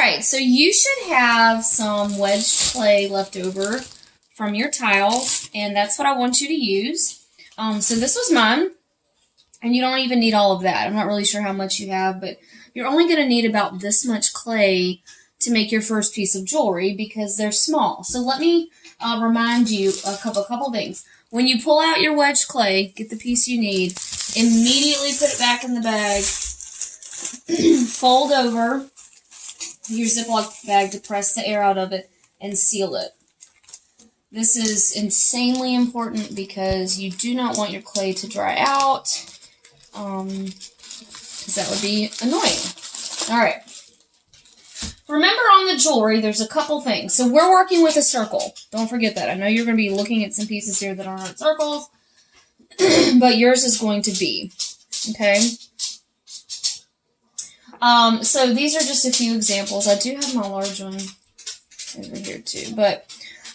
right, so you should have some wedged clay left over from your tiles, and that's what I want you to use. So this was mine, and you don't even need all of that. I'm not really sure how much you have, but you're only going to need about this much clay to make your first piece of jewelry because they're small. So let me remind you a couple things. When you pull out your wedged clay, get the piece you need, immediately put it back in the bag, fold over your Ziploc bag to press the air out of it, and seal it. This is insanely important because you do not want your clay to dry out, because that would be annoying. Alright. Remember on the jewelry, there's a couple things. So we're working with a circle. Don't forget that. I know you're going to be looking at some pieces here that aren't circles, but yours is going to be. Okay? So these are just a few examples. I do have my large one over here too, but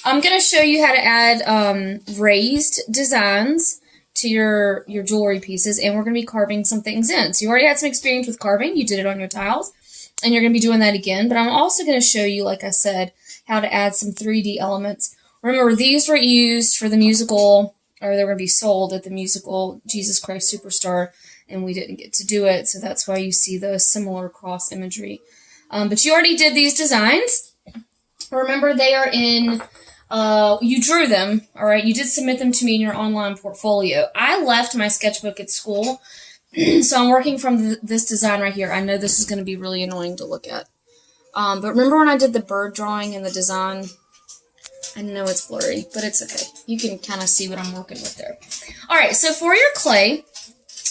I'm going to show you how to add raised designs to your jewelry pieces, and we're going to be carving some things in. So you already had some experience with carving. You did it on your tiles, and you're going to be doing that again. But I'm also going to show you, like I said, how to add some 3D elements. Remember, these were used for the musical, or they were going to be sold at the musical Jesus Christ Superstar, and we didn't get to do it, so that's why you see the similar cross imagery. But you already did these designs. Remember, they are in... you drew them, all right? You did submit them to me in your online portfolio. I left my sketchbook at school, so I'm working from this design right here. I know this is going to be really annoying to look at. But remember when I did the bird drawing and the design? I know it's blurry, but it's okay. You can kind of see what I'm working with there. All right, so for your clay,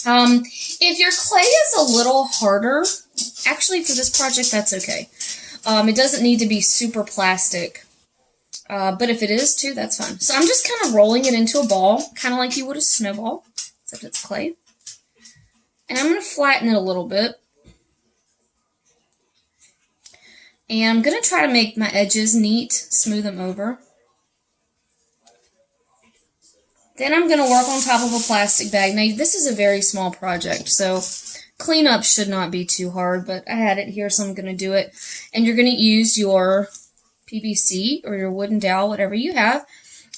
if your clay is a little harder, actually for this project, that's okay. It doesn't need to be super plastic. But if it is too, that's fine. So I'm just kind of rolling it into a ball, kind of like you would a snowball, except it's clay. And I'm going to flatten it a little bit. And I'm going to try to make my edges neat, smooth them over. Then I'm going to work on top of a plastic bag. Now, this is a very small project, so cleanup should not be too hard, but I had it here, so I'm going to do it. And you're going to use your PVC or your wooden dowel, whatever you have.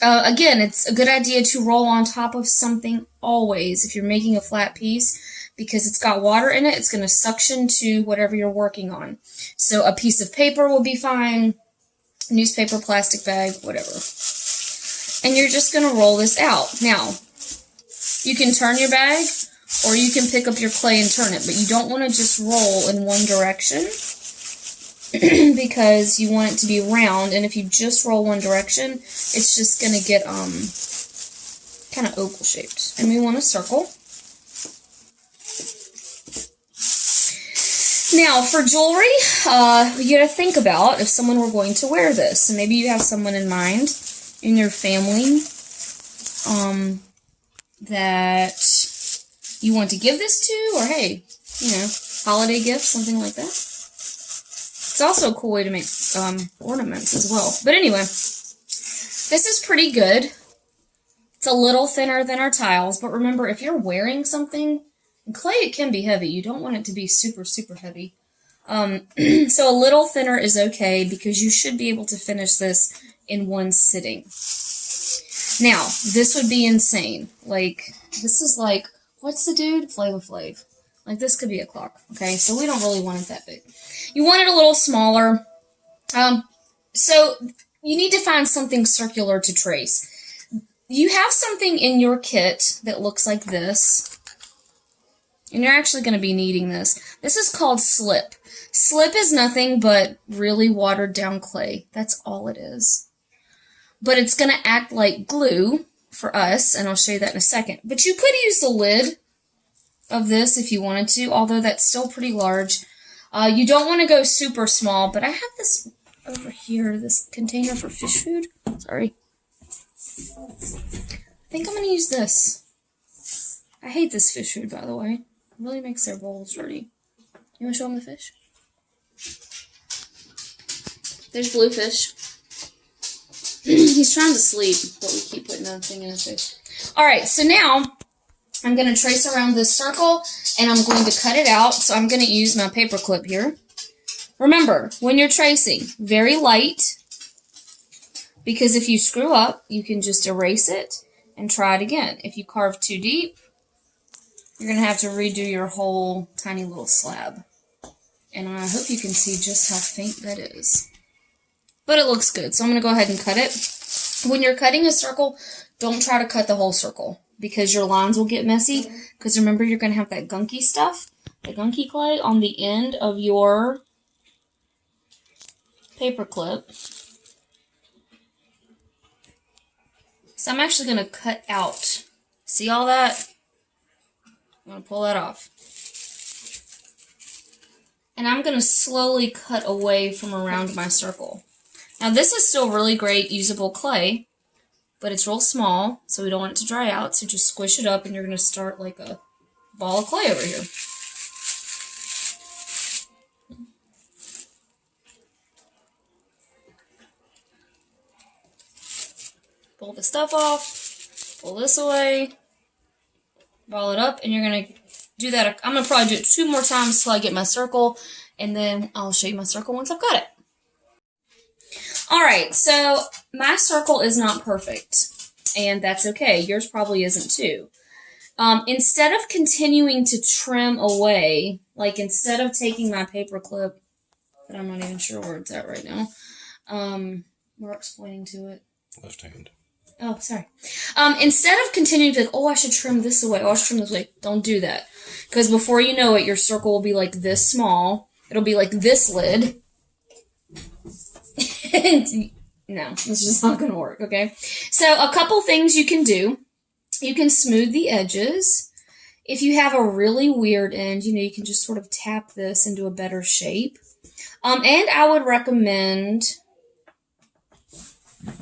Again, it's a good idea to roll on top of something always if you're making a flat piece, because it's got water in it. It's going to suction to whatever you're working on. So a piece of paper will be fine, newspaper, plastic bag, whatever. And you're just going to roll this out. Now, you can turn your bag or you can pick up your clay and turn it, but you don't want to just roll in one direction because you want it to be round, and if you just roll one direction, it's just going to get kind of oval shaped. And we want a circle. Now, for jewelry, you got to think about if someone were going to wear this. And maybe you have someone in mind in your family that you want to give this to, or hey, holiday gift, something like that. It's also a cool way to make ornaments as well. But anyway, this is pretty good. It's a little thinner than our tiles, but remember, if you're wearing something, and clay, it can be heavy. You don't want it to be super, super heavy. So a little thinner is okay because you should be able to finish this in one sitting. Now, this would be insane. Like, this is like, what's the dude? Flavor Flav. Like, this could be a clock, okay? So we don't really want it that big. You want it a little smaller. So you need to find something circular to trace. You have something in your kit that looks like this. And you're actually going to be needing this. This is called slip. Slip is nothing but really watered down clay. That's all it is. But it's going to act like glue for us, and I'll show you that in a second. But you could use the lid of this if you wanted to, although that's still pretty large. You don't want to go super small, but I have this over here, this container for fish food. Sorry. I think I'm going to use this. I hate this fish food, by the way. It really makes their bowls dirty. You want to show them the fish? There's Bluefish. He's trying to sleep, but we keep putting that thing in his face. Alright, so now I'm going to trace around this circle, and I'm going to cut it out. So I'm going to use my paper clip here. Remember, when you're tracing, very light, because if you screw up, you can just erase it and try it again. If you carve too deep, you're going to have to redo your whole tiny little slab. And I hope you can see just how faint that is. But it looks good, so I'm going to go ahead and cut it. When you're cutting a circle, don't try to cut the whole circle, because your lines will get messy. Because remember, you're going to have that gunky stuff, the gunky clay, on the end of your paper clip. So I'm actually going to cut out. See all that? I'm going to pull that off. And I'm going to slowly cut away from around my circle. Now this is still really great usable clay, but it's real small, so we don't want it to dry out. So just squish it up and you're going to start like a ball of clay over here. Pull the stuff off, pull this away, ball it up, and you're going to do that. I'm going to probably do it 2 more times till I get my circle, and then I'll show you my circle once I've got it. Alright, so my circle is not perfect, and that's okay. Yours probably isn't too. Instead of continuing to trim away, like instead of taking my paper clip, that I'm not even sure where it's at right now, Mark's pointing to it. Left hand. Oh, sorry. Instead of continuing to, oh, I should trim this away, oh, I should trim this away, don't do that. Because before you know it, your circle will be like this small. It'll be like this lid. No, this is just not going to work, okay? So a couple things you can do. You can smooth the edges. If you have a really weird end, you can just sort of tap this into a better shape. And I would recommend...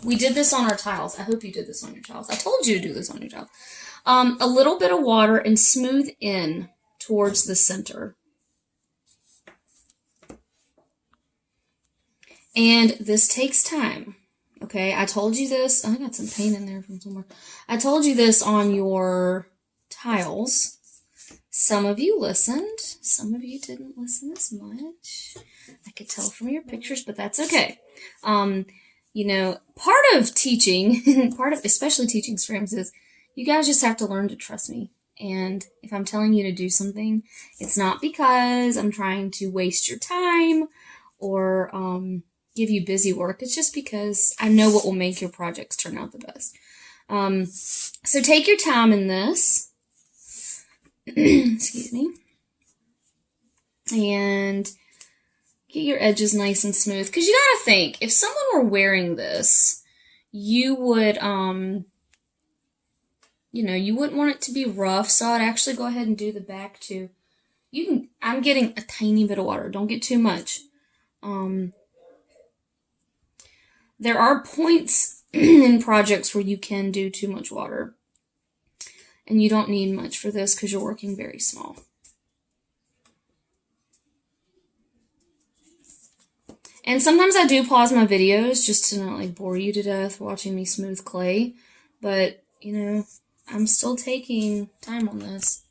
We did this on our tiles. I hope you did this on your tiles. I told you to do this on your tiles. A little bit of water and smooth in towards the center. And this takes time. Okay, I told you this. I got some paint in there from somewhere. I told you this on your tiles. Some of you listened. Some of you didn't listen as much. I could tell from your pictures, but that's okay. Part of teaching, especially teaching ceramics, is you guys just have to learn to trust me. And if I'm telling you to do something, it's not because I'm trying to waste your time or give you busy work. It's just because I know what will make your projects turn out the best. So take your time in this. Excuse me. And get your edges nice and smooth. Because you gotta think, if someone were wearing this, you would, you wouldn't want it to be rough. So I'd actually go ahead and do the back too. I'm getting a tiny bit of water. Don't get too much. There are points in projects where you can do too much water. And you don't need much for this because you're working very small. And sometimes I do pause my videos just to not bore you to death watching me smooth clay. But, I'm still taking time on this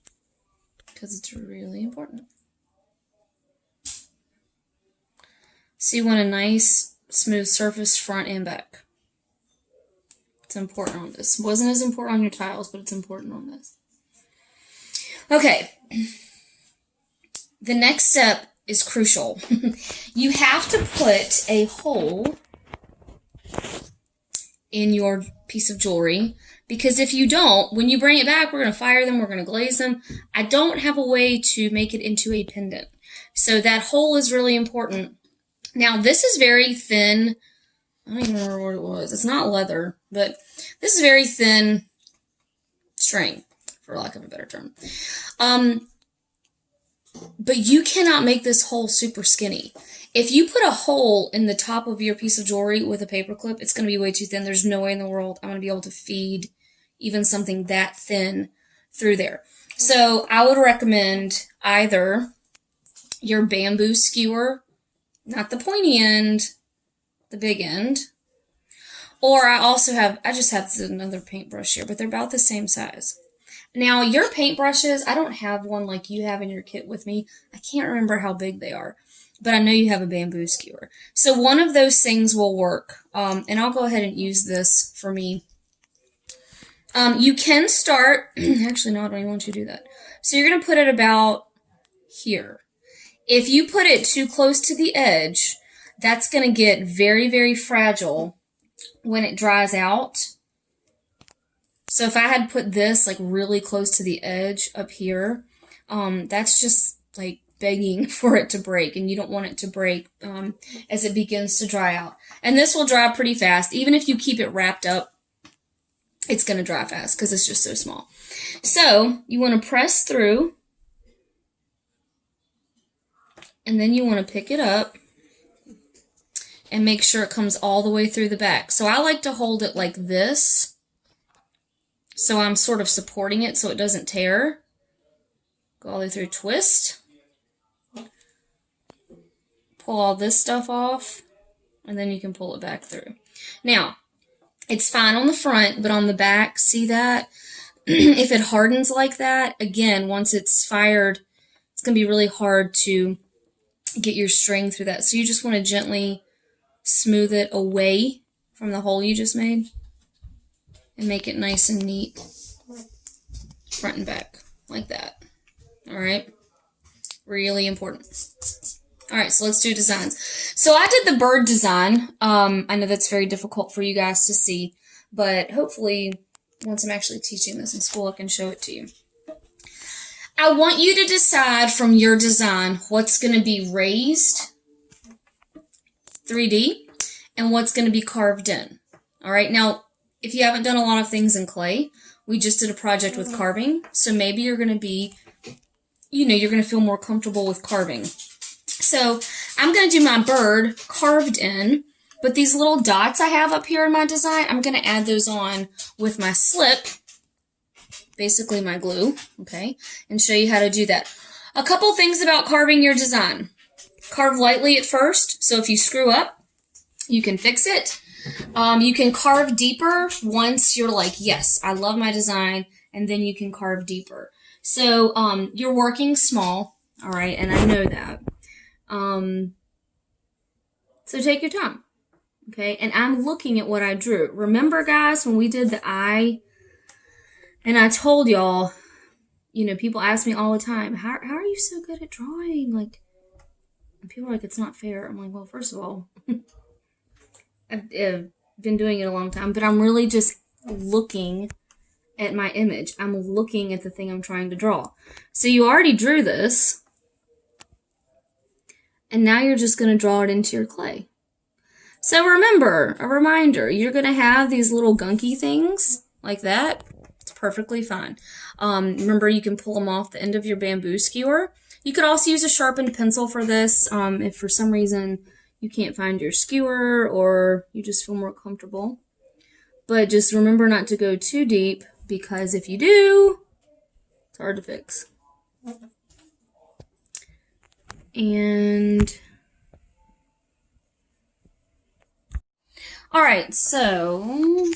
because it's really important. So you want a nice smooth surface front and back. It's important on this. It wasn't as important on your tiles, but it's important on this. Okay. The next step is crucial. You have to put a hole in your piece of jewelry, because if you don't, when you bring it back, we're going to fire them, we're going to glaze them. I don't have a way to make it into a pendant. So that hole is really important. Now, this is very thin. I don't even remember what it was. It's not leather, but this is very thin string, for lack of a better term. But you cannot make this hole super skinny. If you put a hole in the top of your piece of jewelry with a paper clip, it's going to be way too thin. There's no way in the world I'm going to be able to feed even something that thin through there. So I would recommend either your bamboo skewer, not the pointy end, the big end, or I just have another paintbrush here, but they're about the same size. Now, your paintbrushes, I don't have one like you have in your kit with me. I can't remember how big they are. but I know you have a bamboo skewer. So one of those things will work. And I'll go ahead and use this for me. You can start, actually no, I don't even want you to do that. So you're going to put it about here. If you put it too close to the edge, that's going to get very, very fragile when it dries out. So if I had put this like really close to the edge up here, that's just like begging for it to break, and you don't want it to break as it begins to dry out. And this will dry pretty fast. Even if you keep it wrapped up, it's going to dry fast because it's just so small. So you want to press through, and then you want to pick it up and make sure it comes all the way through the back. So I like to hold it like this, so I'm sort of supporting it so it doesn't tear. Go all the way through, twist. Pull all this stuff off, and then you can pull it back through. Now, it's fine on the front, but on the back, see that? If it hardens like that, again, once it's fired, it's going to be really hard to get your string through that. So you just want to gently smooth it away from the hole you just made and make it nice and neat front and back like that. All right? Really important. All right, so let's do designs. So I did the bird design. I know that's very difficult for you guys to see, but hopefully once I'm actually teaching this in school, I can show it to you. I want you to decide from your design what's going to be raised 3D and what's going to be carved in. All right, now, if you haven't done a lot of things in clay, we just did a project with carving, so maybe you're going to be, you're going to feel more comfortable with carving. So I'm going to do my bird carved in, but these little dots I have up here in my design, I'm going to add those on with my slip, basically my glue, okay, and show you how to do that. A couple things about carving your design. Carve lightly at first, so if you screw up, you can fix it. You can carve deeper once you're like, yes, I love my design, and then you can carve deeper. So you're working small, all right, and I know that. So take your time, okay? And I'm looking at what I drew. Remember, guys, when we did the eye, and I told y'all, people ask me all the time, how are you so good at drawing? Like, and people are like, it's not fair. I'm like, well, first of all, I've been doing it a long time, but I'm really just looking at my image. I'm looking at the thing I'm trying to draw. So you already drew this. And now you're just going to draw it into your clay. So remember, a reminder, you're going to have these little gunky things like that. It's perfectly fine. Remember, you can pull them off the end of your bamboo skewer. You could also use a sharpened pencil for this if for some reason you can't find your skewer or you just feel more comfortable. But just remember not to go too deep, because if you do, it's hard to fix. And all right, so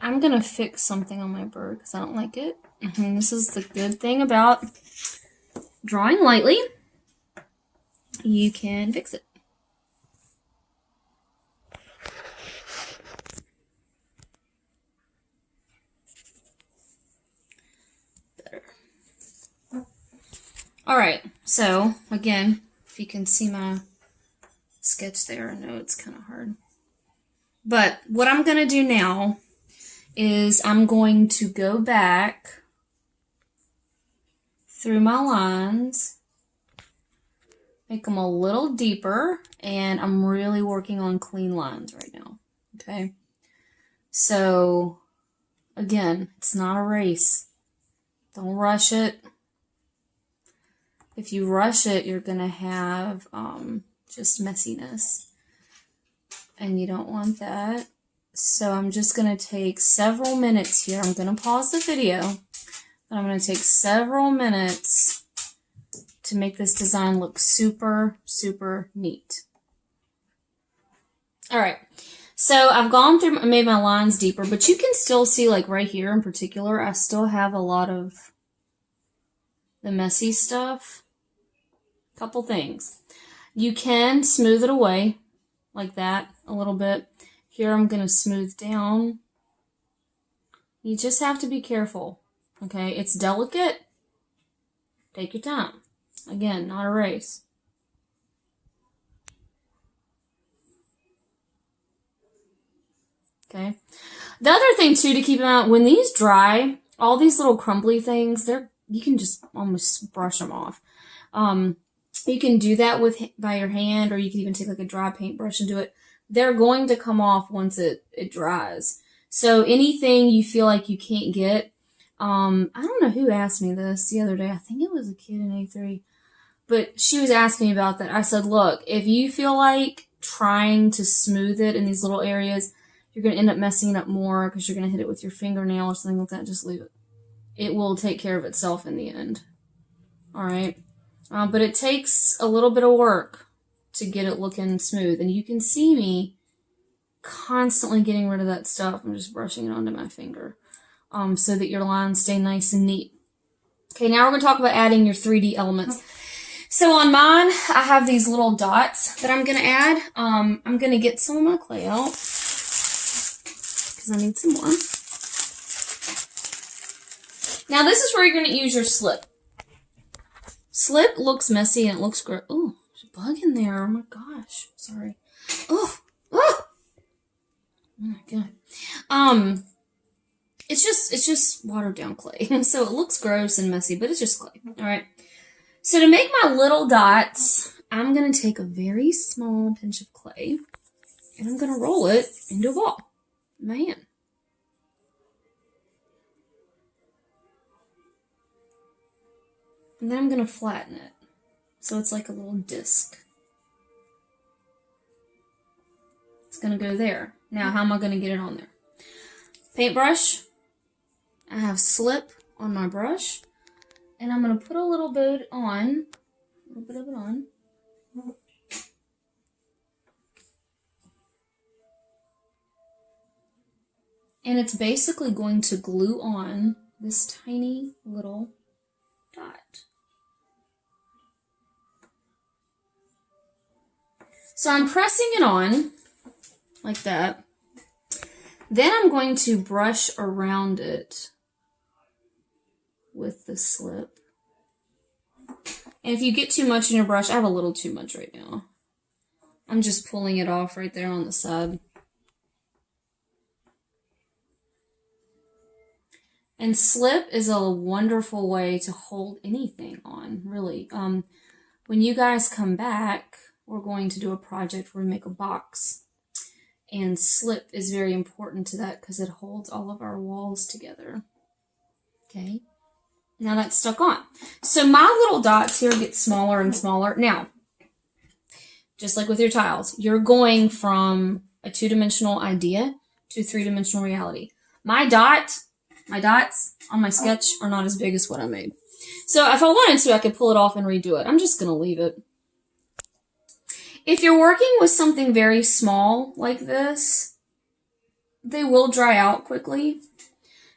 I'm gonna fix something on my bird because I don't like it. And this is the good thing about drawing lightly. You can fix it. All right, so again, if you can see my sketch there, I know it's kind of hard. But what I'm going to do now is I'm going to go back through my lines, make them a little deeper, and I'm really working on clean lines right now, okay? So, again, it's not a race. Don't rush it. If you rush it, you're going to have just messiness, and you don't want that. So I'm just going to take several minutes here. I'm going to pause the video, but I'm going to take several minutes to make this design look super, super neat. All right, so I've gone through, made my lines deeper, but you can still see, like right here in particular, I still have a lot of the messy stuff. Couple things. You can smooth it away like that a little bit. Here I'm going to smooth down. You just have to be careful, okay? It's delicate. Take your time. Again, not a race. Okay. The other thing, too, to keep in mind, when these dry, all these little crumbly things, you can just almost brush them off. You can do that by your hand, or you can even take like a dry paintbrush and do it. They're going to come off once it dries. So anything you feel like you can't get, I don't know who asked me this the other day. I think it was a kid in A3. But she was asking me about that. I said, look, if you feel like trying to smooth it in these little areas, you're going to end up messing it up more because you're going to hit it with your fingernail or something like that. Just leave it. It will take care of itself in the end. All right. But it takes a little bit of work to get it looking smooth. And you can see me constantly getting rid of that stuff. I'm just brushing it onto my finger so that your lines stay nice and neat. Okay, now we're going to talk about adding your 3D elements. So on mine, I have these little dots that I'm going to add. I'm going to get some of my clay out because I need some more. Now this is where you're going to use your slip. Slip looks messy and it looks gross. Oh, there's a bug in there. Oh my gosh. Sorry. Oh. Oh my god. It's just watered down clay. So it looks gross and messy, but it's just clay. All right. So to make my little dots, I'm going to take a very small pinch of clay and I'm going to roll it into a ball in my hand. And then I'm going to flatten it. So it's like a little disc. It's going to go there. Now, how am I going to get it on there? Paintbrush. I have slip on my brush. And I'm going to put a little bit on. A little bit of it on. And it's basically going to glue on this tiny little dot. So I'm pressing it on like that. Then I'm going to brush around it with the slip. And if you get too much in your brush, I have a little too much right now. I'm just pulling it off right there on the side. And slip is a wonderful way to hold anything on, really. When you guys come back, we're going to do a project where we make a box. And slip is very important to that because it holds all of our walls together. Okay. Now that's stuck on. So my little dots here get smaller and smaller. Now, just like with your tiles, you're going from a two-dimensional idea to three-dimensional reality. My dots on my sketch are not as big as what I made. So if I wanted to, I could pull it off and redo it. I'm just going to leave it. If you're working with something very small like this, they will dry out quickly.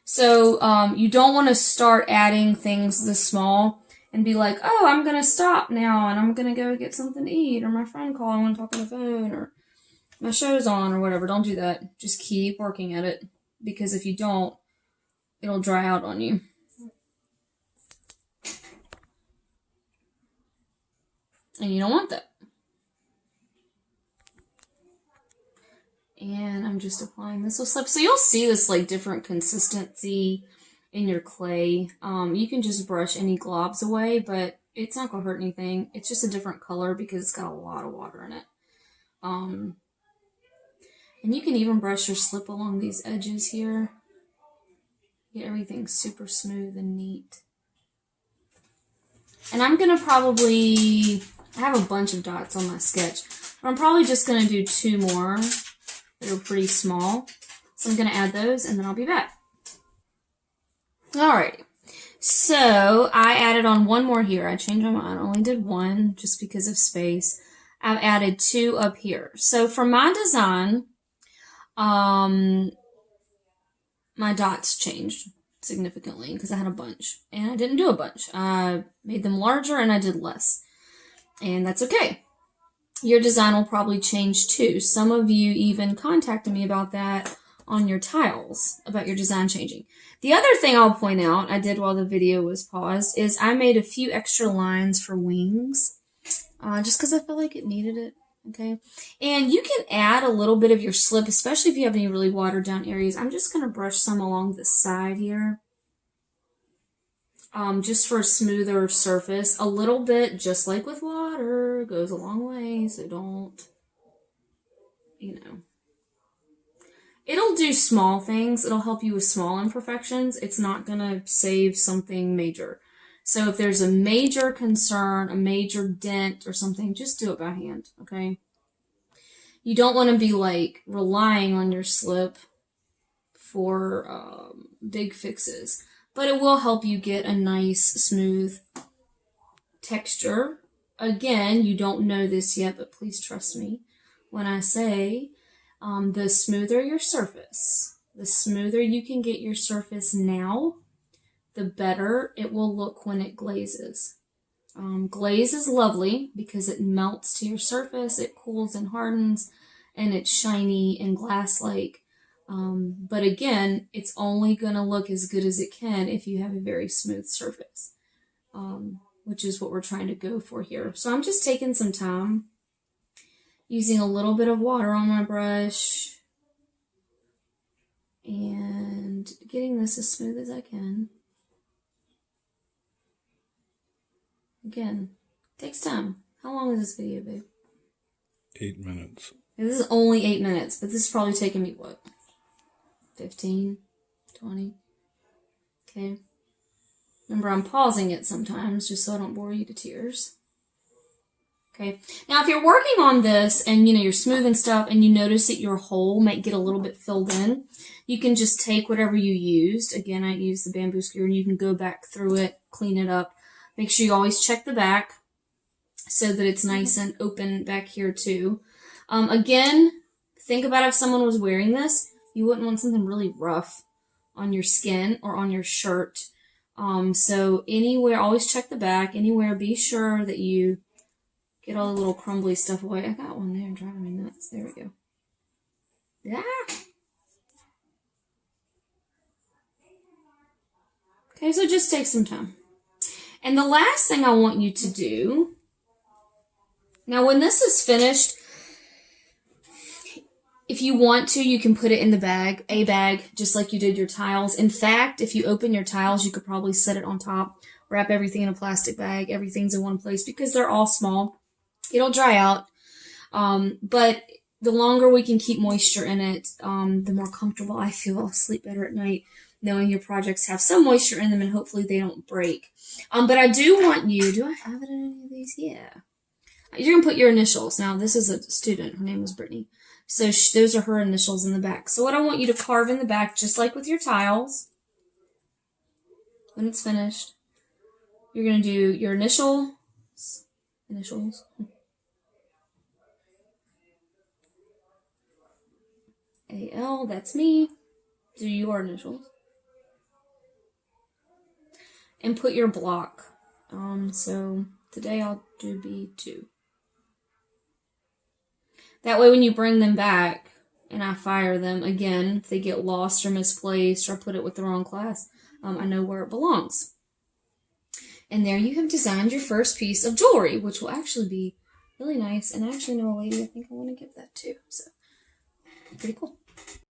So you don't want to start adding things this small and be like, oh, I'm going to stop now and I'm going to go get something to eat, or my friend called, I want to talk on the phone, or my show's on, or whatever. Don't do that. Just keep working at it, because if you don't, it'll dry out on you. And you don't want that. And I'm just applying this with slip. So you'll see this like different consistency in your clay. You can just brush any globs away, but it's not going to hurt anything. It's just a different color because it's got a lot of water in it. And you can even brush your slip along these edges here. Get everything super smooth and neat. And I'm going to I have a bunch of dots on my sketch. But I'm probably just going to do 2 more. They're pretty small. So I'm going to add those and then I'll be back. Alright. So I added on 1 more here. I changed my mind. I only did 1 just because of space. I've added 2 up here. So for my design, my dots changed significantly because I had a bunch. And I didn't do a bunch. I made them larger and I did less. And that's okay. Your design will probably change too. Some of you even contacted me about that on your tiles, about your design changing. The other thing I'll point out, I did while the video was paused, is I made a few extra lines for wings, just because I felt like it needed it, okay? And you can add a little bit of your slip, especially if you have any really watered down areas. I'm just going to brush some along the side here. Just for a smoother surface. A little bit, just like with water, goes a long way, so don't, you know. It'll do small things. It'll help you with small imperfections. It's not going to save something major. So if there's a major concern, a major dent or something, just do it by hand, okay? You don't want to be, like, relying on your slip for big fixes. But it will help you get a nice, smooth texture. Again, you don't know this yet, but please trust me when I say the smoother your surface, the smoother you can get your surface now, the better it will look when it glazes. Glaze is lovely because it melts to your surface, it cools and hardens, and it's shiny and glass-like. But again, it's only going to look as good as it can if you have a very smooth surface, which is what we're trying to go for here. So I'm just taking some time, using a little bit of water on my brush, and getting this as smooth as I can. Again, takes time. How long is this video, babe? 8 minutes. This is only 8 minutes, but this is probably taking me, what, 15, 20? Okay. Remember, I'm pausing it sometimes just so I don't bore you to tears. Okay. Now, if you're working on this and, you know, you're smoothing stuff and you notice that your hole might get a little bit filled in, you can just take whatever you used. Again, I used the bamboo skewer, and you can go back through it, clean it up. Make sure you always check the back so that it's nice and open back here too. Again, think about if someone was wearing this, you wouldn't want something really rough on your skin or on your shirt. So anywhere, always check the back. Anywhere, be sure that you get all the little crumbly stuff away. I got one there driving me nuts. There we go. Yeah. Okay, so just take some time. And the last thing I want you to do, now when this is finished, if you want to, you can put it in the bag, a bag, just like you did your tiles. In fact, if you open your tiles, you could probably set it on top, wrap everything in a plastic bag, everything's in one place because they're all small. It'll dry out, but the longer we can keep moisture in it, the more comfortable I feel. I'll sleep better at night knowing your projects have some moisture in them and hopefully they don't break. But I do want you, do I have it in any of these? Yeah. You're going to put your initials. Now, this is a student. Her name was Brittany. So those are her initials in the back. So what I want you to carve in the back, just like with your tiles, when it's finished, you're going to do your initials. A-L, that's me. Do your initials. And put your block. So today I'll do B2. That way when you bring them back and I fire them again, if they get lost or misplaced or put it with the wrong class, I know where it belongs. And there you have designed your first piece of jewelry, which will actually be really nice. And I actually know a lady I think I want to give that to. So, pretty cool.